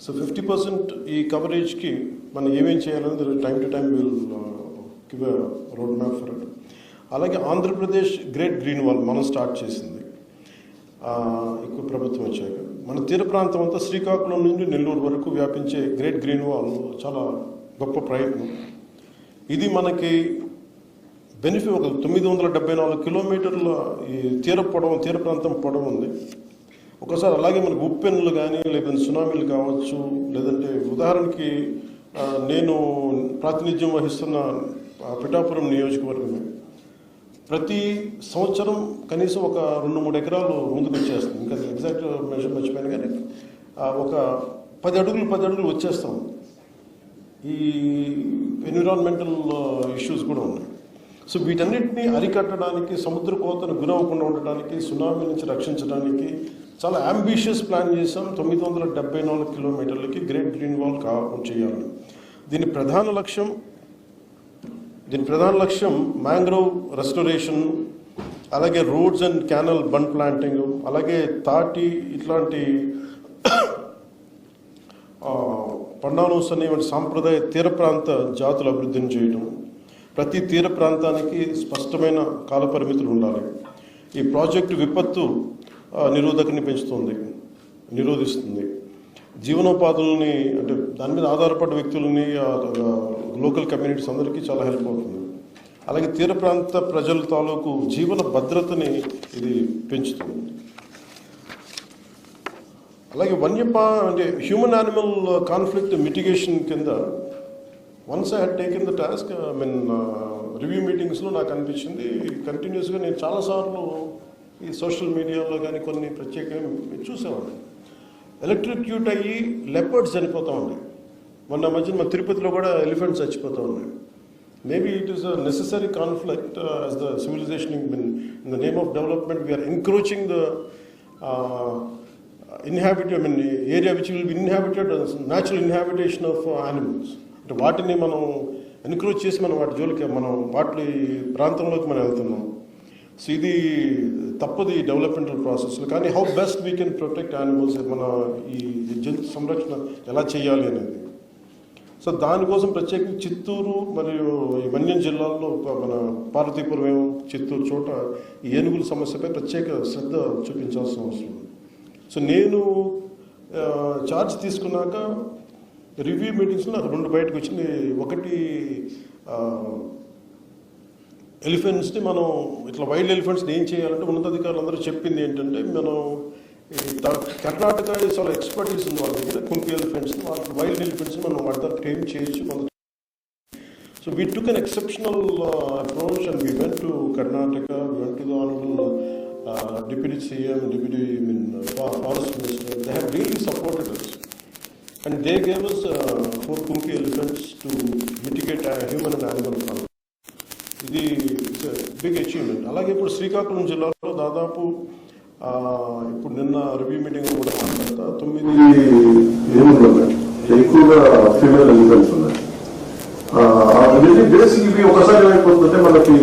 So 50% ఈ కవరేజ్కి మనం ఏమేం చేయాలనేది time to time will give a road map for it. అలాగే ఆంధ్రప్రదేశ్ గ్రేట్ గ్రీన్ వాల్ మనం స్టార్ట్ చేసింది ఎక్కువ ప్రభుత్వం వచ్చాక. మన తీర ప్రాంతం అంతా శ్రీకాకుళం నుండి నెల్లూరు వరకు వ్యాపించే గ్రేట్ గ్రీన్ వాల్ చాలా గొప్ప ప్రయత్నం. ఇది మనకి బెనిఫిట్. ఒక 974 కిలోమీటర్ల ఈ తీర ప్రాంతం పొడవు ఉంది. ఒకసారి అలాగే మనకు ఉప్పెన్లు కానీ లేదంటే సునామీలు కావచ్చు, లేదంటే ఉదాహరణకి నేను ప్రాతినిధ్యం వహిస్తున్న పిఠాపురం నియోజకవర్గం ప్రతి సంవత్సరం కనీసం ఒక 2-3 ఎకరాలు ముందుకు వచ్చేస్తుంది. ఇంకా ఎగ్జాక్ట్ మెజర్ మర్చిపోయాను, కానీ ఒక 10 అడుగులు వచ్చేస్తాం. ఈ ఎన్విరాన్మెంటల్ ఇష్యూస్ కూడా ఉన్నాయి. సో వీటన్నిటిని అరికట్టడానికి, సముద్ర కోతను గురవ్వకుండా ఉండటానికి, సునామీ నుంచి రక్షించడానికి చాలా అంబిషియస్ ప్లాన్ చేసాం. 974 కిలోమీటర్లకి గ్రేట్ గ్రీన్ వాల్ చేయాలి. దీని ప్రధాన లక్ష్యం మ్యాంగ్రోవ్ రెస్టోరేషన్, అలాగే roads and canal bund planting, అలాగే తాటి ఇట్లాంటి పండానోస్ అనేటువంటి సాంప్రదాయ తీర ప్రాంత జాతుల అభివృద్ధిని చేయడం. ప్రతి తీర ప్రాంతానికి స్పష్టమైన కాలపరిమితులు ఉండాలి. ఈ ప్రాజెక్టు విపత్తు నిరోధకని నిరోధిస్తుంది. జీవనోపాధులని, అంటే దాని మీద ఆధారపడ్డ వ్యక్తులని, లోకల్ కమ్యూనిటీస్ అందరికీ చాలా హెల్ప్ అవుతుంది. అలాగే తీర ప్రాంత ప్రజల తాలూకు జీవన భద్రతని ఇది పెంచుతుంది. అలాగే అంటే హ్యూమన్ యానిమల్ కాన్ఫ్లిక్ట్ మిటిగేషన్ కింద once I had taken the task, review మీటింగ్స్లో నాకు అనిపించింది, కంటిన్యూస్గా నేను చాలాసార్లు ఈ సోషల్ మీడియాలో కానీ కొన్ని ప్రత్యేకంగా చూసేవాడిని. ఎలక్ట్రిక్యూట్ అయ్యి లెపర్డ్స్ చనిపోతూ ఉన్నాయి. మొన్న మధ్యన మన తిరుపతిలో కూడా ఎలిఫెంట్స్ చచ్చిపోతూ ఉన్నాయి. Maybe it is a necessary conflict as the civilization in the name of development we are encroaching the area which will be inhabited natural inhabitation of animals. అంటే వాటిని మనం ఎన్క్రోచ్ చేసి వాటి జోలికి వాటి ప్రాంతంలోకి మనం వెళ్తున్నాం. సో ఇది తప్పదు ఈ డెవలప్మెంటల్ ప్రాసెస్లో. కానీ how best we can protect animals, మన ఈ జంతు సంరక్షణ ఎలా చేయాలి అనేది. సో దానికోసం ప్రత్యేకంగా చిత్తూరు మరియు ఈ మన్యం జిల్లాల్లో మన పార్వతీపురం, చిత్తూరు చోట ఈ ఏనుగుల సమస్యపై ప్రత్యేక శ్రద్ధ చూపించాల్సిన అవసరం ఉంది. సో నేను ఛార్జ్ తీసుకున్నాక రివ్యూ మీటింగ్స్లో నాకు 2 బయటకు వచ్చింది. ఒకటి, ఎలిఫెంట్స్ని మనం ఇట్లా వైల్డ్ ఎలిఫెంట్స్ని ఏం చేయాలంటే ఉన్నతాధికారులు అందరూ చెప్పింది ఏంటంటే, మనం కర్ణాటక చాలా ఎక్స్పర్టీస్ ఉంది వాళ్ళ దగ్గర. కుంకి ఎలిఫెంట్స్ని, వైల్డ్ ఎలిఫెంట్స్ని మనం వాటి ద్వారా ట్రైన్ చేయొచ్చు. So we took an exceptional approach and we went to Karnataka, we went to the honourable deputy CM, forest minister. They have really supported us. And they gave us 4 Kunki elephants to mitigate human and animal conflict. ఇది big achievement. అలాగే ఇప్పుడు శ్రీకాకుళం జిల్లాలో దాదాపు ఇప్పుడు నిన్న review meeting కూడా మాట్లాడతా 9 ఏనుగులు ఉన్నాయి, ఎక్కువగా ఫీమేల్ ఎలిఫెంట్స్ ఉన్నాయి. బేసిక్ ఇవి ఒకసారి ఏమైపోతుందంటే మనకి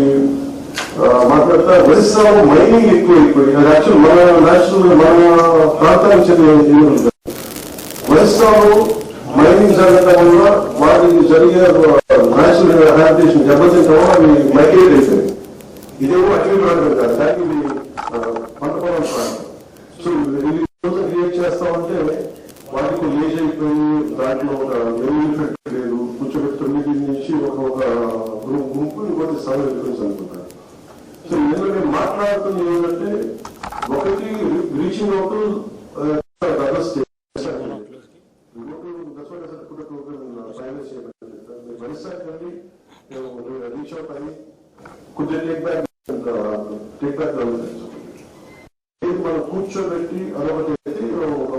మాట్లాడతా ఒరిస్సా మైనింగ్ ఎక్కువైపోయి, అది యాక్చువల్ మన ప్రాంతానికి చెందిన ఏనుగులు. ఒరిస్సాలో మైనింగ్ జరగడం వల్ల వాటికి జరిగే న్యాచురల్ హ్యాబిటేషన్ దెబ్బతింటం అవి మైగ్రేట్ అయిపోయింది. ఇదేమో అటవీ ప్రాంతం కాదు, కానీ ఇది పంట పొలం ప్రాంతం. సో ఇవి క్రియేట్ చేస్తామంటే వాటికి ఏజ్ అయిపోయి దాంట్లో ఒక ఎలిఫెంట్ లేదు, కూర్చోబెట్టి 9 నుంచి ఒక గుంపు ఇంకోటి 7 ఎలిఫెంట్స్ అనుకుంటారు. సో ఇందులో నేను మాట్లాడుతుంది ఏంటంటే, ఒకటి రీచింగ్ అవుట్ అదర్ స్టేట్. మనం కూర్చోబెట్టి అదొకటి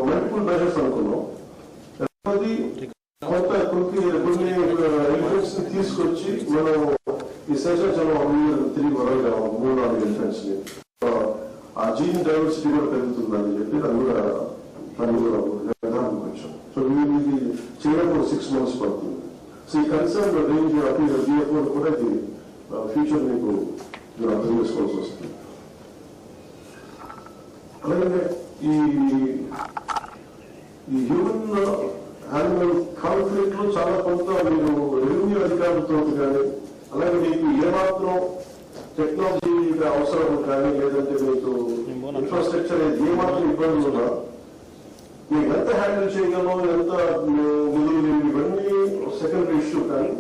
మల్టిపుల్ మెజర్స్ అనుకున్నాం. కొత్త కొన్ని ఎలిఫెంట్స్ ని తీసుకొచ్చి మనం ఈ శేషాచలం తిరిగి వరగలేము. 3-4 ఎలిఫెంట్స్ ని ఆ జీన్ డైవర్సిటీ కూడా పెరుగుతుందని చెప్పి దాన్ని కూడా నిర్ధారణ వచ్చాం. సో ఇది చేయడం 6 months పడుతుంది. సో ఈ కన్సర్న్ రేంజ్ డిఎఫ్ఓ కూడా ఇది ఫ్యూచర్ మీకు అర్థం చేసుకోవాల్సి వస్తుంది. అలాగే ఈ హ్యూమన్ దాని కాన్ఫ్లిక్ట్ లో చాలా కొంత మీరు రెవెన్యూ అధికారులతో కానీ అలాగే మీకు ఏమాత్రం టెక్నాలజీ అవసరం కానీ లేదంటే మీకు ఇన్ఫ్రాస్ట్రక్చర్ ఏమాత్రం ఇబ్బందులు ఉన్నా మీకు ఎంత హ్యాండిల్ చేయగలం ఎంత నిధులు ఇవన్నీ సెకండరీ ఇష్యూ. కానీ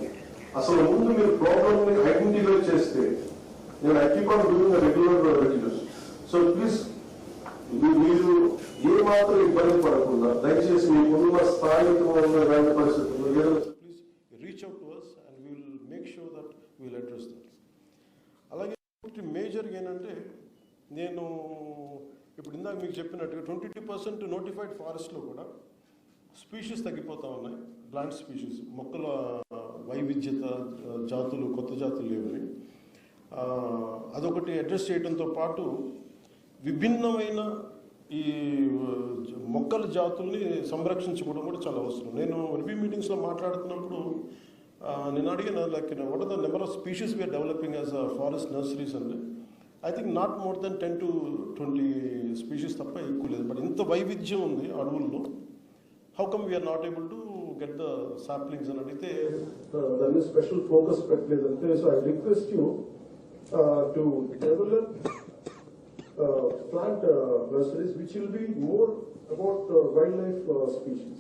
అసలు ముందు మీరు ప్రాబ్లమ్ ని ఐడెంటిఫై చేస్తే నేను I keep on doing regular regulars. So please మీరు ఏ మాత్రం ఇబ్బంది పడకుండా దయచేసి మీకున్న స్థానికంగా ఉన్న ఇలాంటి పరిస్థితుల్లో ఏదైనా please reach out to us and we will make sure that we will address that. అలాగే మేజర్గా ఏంటంటే నేను ఇప్పుడు ఇందాక మీకు చెప్పినట్టుగా 22% నోటిఫైడ్ ఫారెస్ట్లో కూడా స్పీషీస్ తగ్గిపోతూ ఉన్నాయి. ప్లాంట్ స్పీషీస్, మొక్కల వైవిధ్యత, జాతులు, కొత్త జాతులు లేవని అదొకటి అడ్రస్ చేయడంతో పాటు విభిన్నమైన ఈ మొక్కల జాతుల్ని సంరక్షించుకోవడం కూడా చాలా అవసరం. నేను రివ్యూ మీటింగ్స్లో మాట్లాడుతున్నప్పుడు నేను అడిగిన like what are the number of species we are developing as a forest nurseries అంటే I think not more than 10 to 20 species తప్ప ఎక్కువ లేదు. బట్ ఇంత వైవిధ్యం ఉంది అడవుల్లో, how come we are not able to get the saplings అని అడిగితే దాన్ని స్పెషల్ ఫోకస్ పెట్టలేదంటే. So I request you to develop plant nurseries which will be more about wildlife species.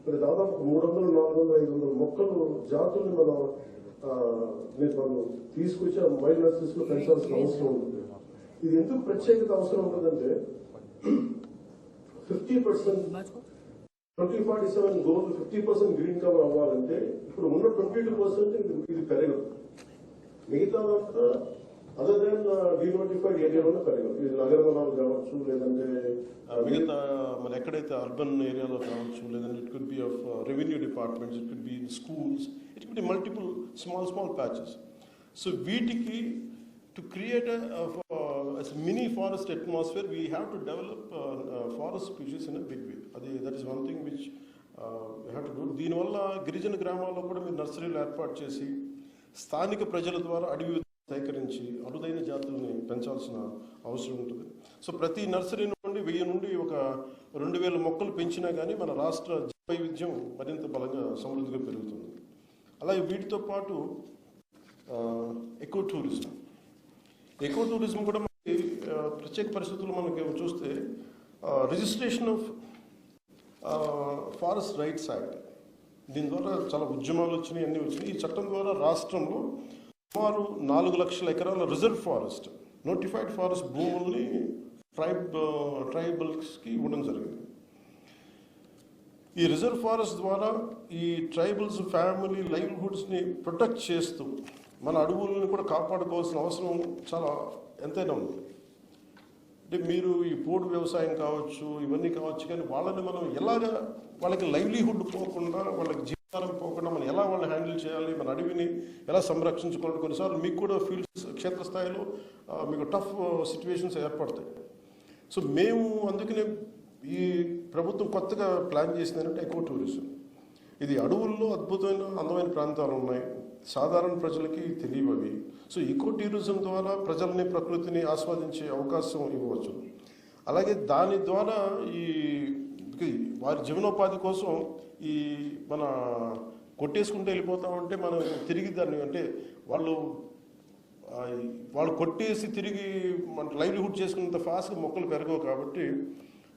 మరి దాదాపు 300, 400, 500 మొక్కలు జాతుల్ని మనం తీసుకొచ్చి వైల్డ్ నర్సరీస్ లో పెంచాల్సిన అవసరం ఉంటుంది. ఇది ఎందుకు ప్రత్యేకత అవసరం ఉంటుందంటే 50% 2047 గోల్ 50% గ్రీన్ కవర్ అవ్వాలంటే ఇప్పుడు ఉన్న 22% ఇది పెరగదు. మిగతా అదర్ దెన్ డినోటిఫైడ్ ఏరియాలోనే పెరగదు. ఇది నగరాలు కావచ్చు, లేదంటే మిగతా మన ఎక్కడైతే అర్బన్ ఏరియాలో కావచ్చు, లేదంటే it could be of revenue departments, it could be schools, it could be multiple small patches. So వీటికి to create mini forest atmosphere we have to develop forest species in a big way. That is one thing which we have to do. దీనివల్ల గిరిజన గ్రామాల్లో కూడా మీరు నర్సరీలు ఏర్పాటు చేసి స్థానిక ప్రజల ద్వారా అడవి సేకరించి అరుదైన జాతుల్ని పెంచాల్సిన అవసరం ఉంటుంది. సో ప్రతి నర్సరీ నుండి 1000 నుండి ఒక 2000 మొక్కలు పెంచినా కానీ మన రాష్ట్ర వైవిధ్యం మరింత బలంగా సమృద్ధిగా పెరుగుతుంది. అలాగే వీటితో పాటు ఎకో టూరిజం కూడా మనకి ప్రత్యేక పరిస్థితుల్లో మనకి చూస్తే registration of forest rights act, దీని ద్వారా చాలా ఉద్యమాలు వచ్చినాయి, అన్నీ వచ్చినాయి. ఈ చట్టం ద్వారా రాష్ట్రంలో సుమారు 4 లక్షల ఎకరాల రిజర్వ్ ఫారెస్ట్, నోటిఫైడ్ ఫారెస్ట్ భూముల్ని ట్రైబల్స్కి ఇవ్వడం జరిగింది. ఈ రిజర్వ్ ఫారెస్ట్ ద్వారా ఈ ట్రైబల్స్ ఫ్యామిలీ లైవ్లీహుడ్స్ని ప్రొటెక్ట్ చేస్తూ మన అడవులను కూడా కాపాడుకోవాల్సిన అవసరం చాలా ఎంతైనా ఉంది. అంటే మీరు ఈ పోడు వ్యవసాయం కావచ్చు, ఇవన్నీ కావచ్చు, కానీ వాళ్ళని మనం ఎలాగా వాళ్ళకి లైవ్లీహుడ్ పోకుండా, వాళ్ళకి జీవితాలు పోకుండా మనం ఎలా వాళ్ళని హ్యాండిల్ చేయాలి, మన అడవిని ఎలా సంరక్షించుకోవాలి. కొన్నిసార్లు మీకు కూడా ఫీల్డ్ క్షేత్రస్థాయిలో మీకు టఫ్ సిచ్యువేషన్స్ ఏర్పడతాయి. సో మేము అందుకనే ఈ ప్రభుత్వం కొత్తగా ప్లాన్ చేసిందంటే ఎకో టూరిజం. ఇది అడవుల్లో అద్భుతమైన అందమైన ప్రాంతాలు ఉన్నాయి, సాధారణ ప్రజలకి తెలియవి. సో ఎకో టూరిజం ద్వారా ప్రజల్ని ప్రకృతిని ఆస్వాదించే అవకాశం ఇవ్వవచ్చు. అలాగే దాని ద్వారా ఈ వారి జీవనోపాధి కోసం ఈ మన కొట్టేసుకుంటూ వెళ్ళిపోతామంటే మనం తిరిగి దాన్ని అంటే వాళ్ళు కొట్టేసి తిరిగి మన లైవ్లీహుడ్ చేసుకున్నంత ఫాస్ట్గా మొక్కలు పెరగవు. కాబట్టి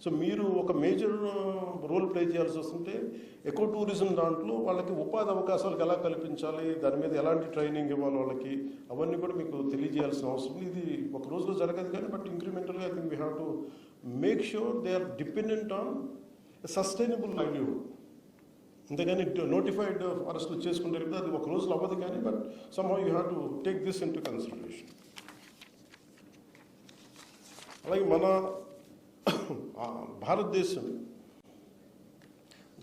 సో మీరు ఒక మేజర్ రోల్ ప్లే చేయాల్సి వస్తుంటే ఎకో టూరిజం దాంట్లో వాళ్ళకి ఉపాధి అవకాశాలకు ఎలా కల్పించాలి, దాని మీద ఎలాంటి ట్రైనింగ్ ఇవ్వాలి వాళ్ళకి, అవన్నీ కూడా మీకు తెలియజేయాల్సిన అవసరం. ఇది ఒక రోజులో జరగదు కానీ బట్ ఇంక్రిమెంటల్గా I think we have to make sure they are dependent on sustainable livelihood. అంతేగాని నోటిఫైడ్ ఫారెస్ట్లు చేసుకుంటే అది ఒక రోజులో అవ్వదు కానీ but somehow you have to take this into consideration. అలాగే మన భారతదేశం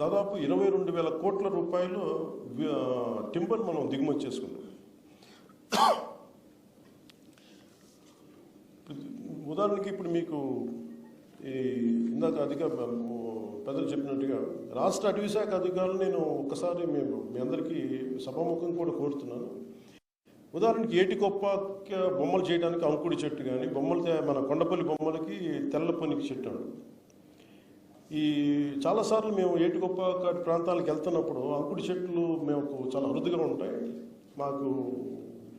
దాదాపు 22,000 కోట్ల రూపాయలు టింబర్ మనం దిగుమతి చేసుకున్నాం. ఉదాహరణకి ఇప్పుడు మీకు ఈ ఇందాక పెద్దలు చెప్పినట్టుగా రాష్ట్ర అటవీ శాఖ అధికారులు నేను ఒక్కసారి మీ అందరికీ సభాముఖం కూడా కోరుతున్నాను. ఉదాహరణకి ఏటికొప్ప బొమ్మలు చేయడానికి అంకుడి చెట్టు కానీ, బొమ్మలు మన కొండపల్లి బొమ్మలకి తెల్ల పొనికి చెట్టు. ఈ చాలాసార్లు మేము ఏటిగొప్ప ప్రాంతాలకు వెళ్తున్నప్పుడు అంకుడి చెట్లు మేము చాలా అరుదుగా ఉంటాయి, మాకు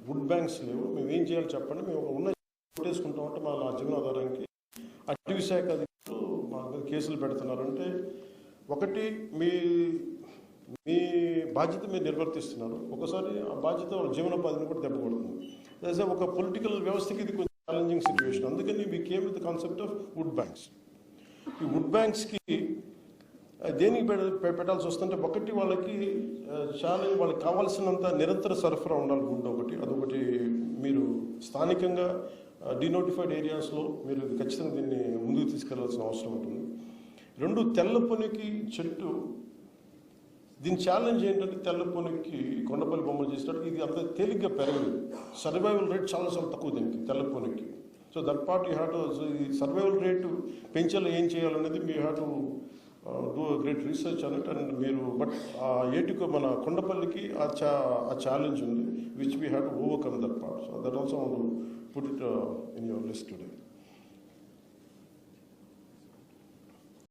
వుడ్ బ్యాంక్స్ లేవు, మేము ఏం చేయాలి చెప్పండి, మేము ఉన్న కొట్టేసుకుంటాం అంటే మా జీవనాధారానికి అటవీ శాఖ అధికారులు మా మీద కేసులు పెడుతున్నారంటే, ఒకటి మీ మీ బాధ్యత మీరు నిర్వర్తిస్తున్నారు, ఒకసారి ఆ బాధ్యత వాళ్ళ జీవనోపాధిని కూడా దెబ్బకొడుతుంది. అదే ఒక పొలిటికల్ వ్యవస్థకి ఇది కొంచెం ఛాలెంజింగ్ సిచ్యువేషన్. అందుకని we came with the concept of would banks. ఈ వుడ్ బ్యాంక్స్కి దేనికి పెట్టాల్సి వస్తుంటే, ఒకటి వాళ్ళకి వాళ్ళకి కావాల్సినంత నిరంతర సరఫరా ఉండాలి వుడ్ ఒకటి, అదొకటి మీరు స్థానికంగా డినోటిఫైడ్ ఏరియాస్లో మీరు ఖచ్చితంగా దీన్ని ముందుకు తీసుకెళ్లాల్సిన అవసరం ఉంటుంది. రెండు, తెల్లపొనికి చెట్టు, దీని ఛాలెంజ్ ఏంటంటే తెల్లపొనికి కొండపల్లి బొమ్మలు చేసినట్టు ఇది అంత తేలిగ్గా పెరగదు, సర్వైవల్ రేట్ చాలా చాలా తక్కువ దీనికి తెల్లపొనికి. So that part you have to, ఈ సర్వైవల్ రేటు పెంచేలా ఏం చేయాలనేది మీ have to do great research on it. And మీరు బట్ ఆ ఏటుకు మన కొండపల్లికి ఆ ఛాలెంజ్ ఉంది, which we have to overcome that part. So that also want to put it in your list today.